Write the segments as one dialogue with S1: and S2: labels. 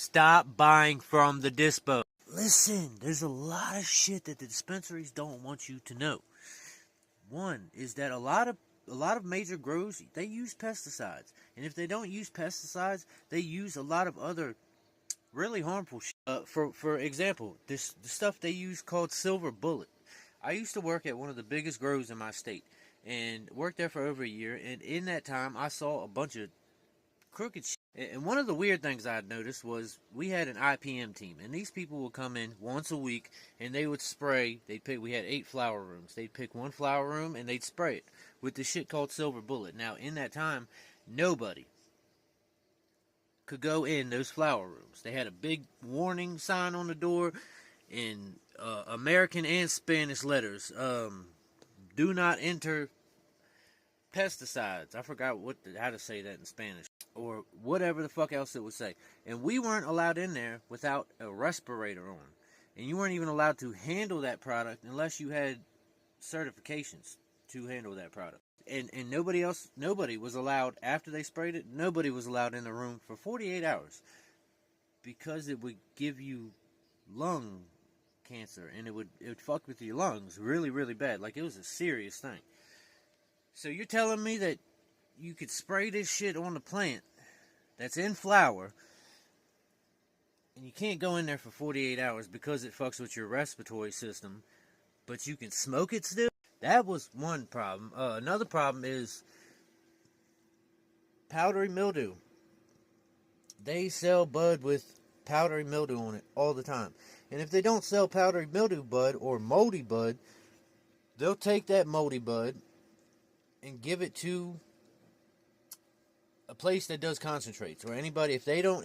S1: Stop buying from the dispo. Listen, there's a lot of shit that the dispensaries don't want you to know. One is that a lot of major grows, they use pesticides, and if they don't use pesticides, they use a lot of other really harmful shit. For example, the stuff they use called Silver Bullet. I used to work at one of the biggest grows in my state, and worked there for over a year. And in that time, I saw a bunch of crooked shit. And one of the weird things I had noticed was we had an IPM team, and these people would come in once a week, and they would spray. We had 8 flower rooms. They'd pick one flower room, and they'd spray it with this shit called Silver Bullet. Now, in that time, nobody could go in those flower rooms. They had a big warning sign on the door in American and Spanish letters. Do not enter pesticides. I forgot how to say that in Spanish, or whatever the fuck else it would say. And we weren't allowed in there without a respirator on. And you weren't even allowed to handle that product unless you had certifications to handle that product. And nobody was allowed, after they sprayed it, nobody was allowed in the room for 48 hours. Because it would give you lung cancer, and it would fuck with your lungs really, really bad. Like, it was a serious thing. So you're telling me that you could spray this shit on the plant that's in flower, and you can't go in there for 48 hours because it fucks with your respiratory system, but you can smoke it still? That was one problem. Another problem is powdery mildew. They sell bud with powdery mildew on it all the time. And if they don't sell powdery mildew bud or moldy bud, they'll take that moldy bud and give it to a place that does concentrates, or anybody. If they don't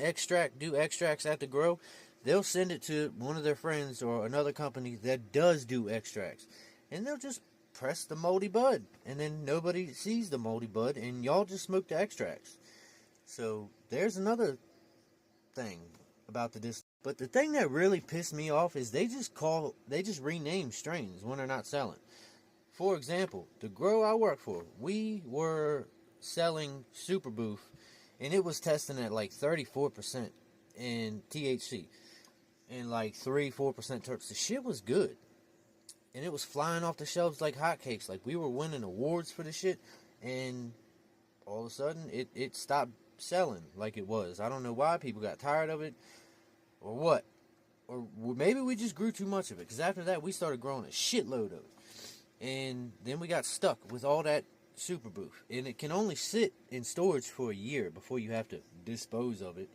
S1: do extracts at the grow, they'll send it to one of their friends or another company that does do extracts, and they'll just press the moldy bud, and then nobody sees the moldy bud, and y'all just smoke the extracts. So there's another thing about the dis. But the thing that really pissed me off is they just rename strains when they're not selling. For example, the grow I work for, we were selling Super Boof, and it was testing at like 34% in THC and like 3-4% terps. The shit was good, and it was flying off the shelves like hotcakes. Like, we were winning awards for the shit, and all of a sudden it stopped selling like it was. I don't know why. People got tired of it or what, or maybe we just grew too much of it, because after that we started growing a shitload of it. And then we got stuck with all that Super Boof. And it can only sit in storage for a year before you have to dispose of it.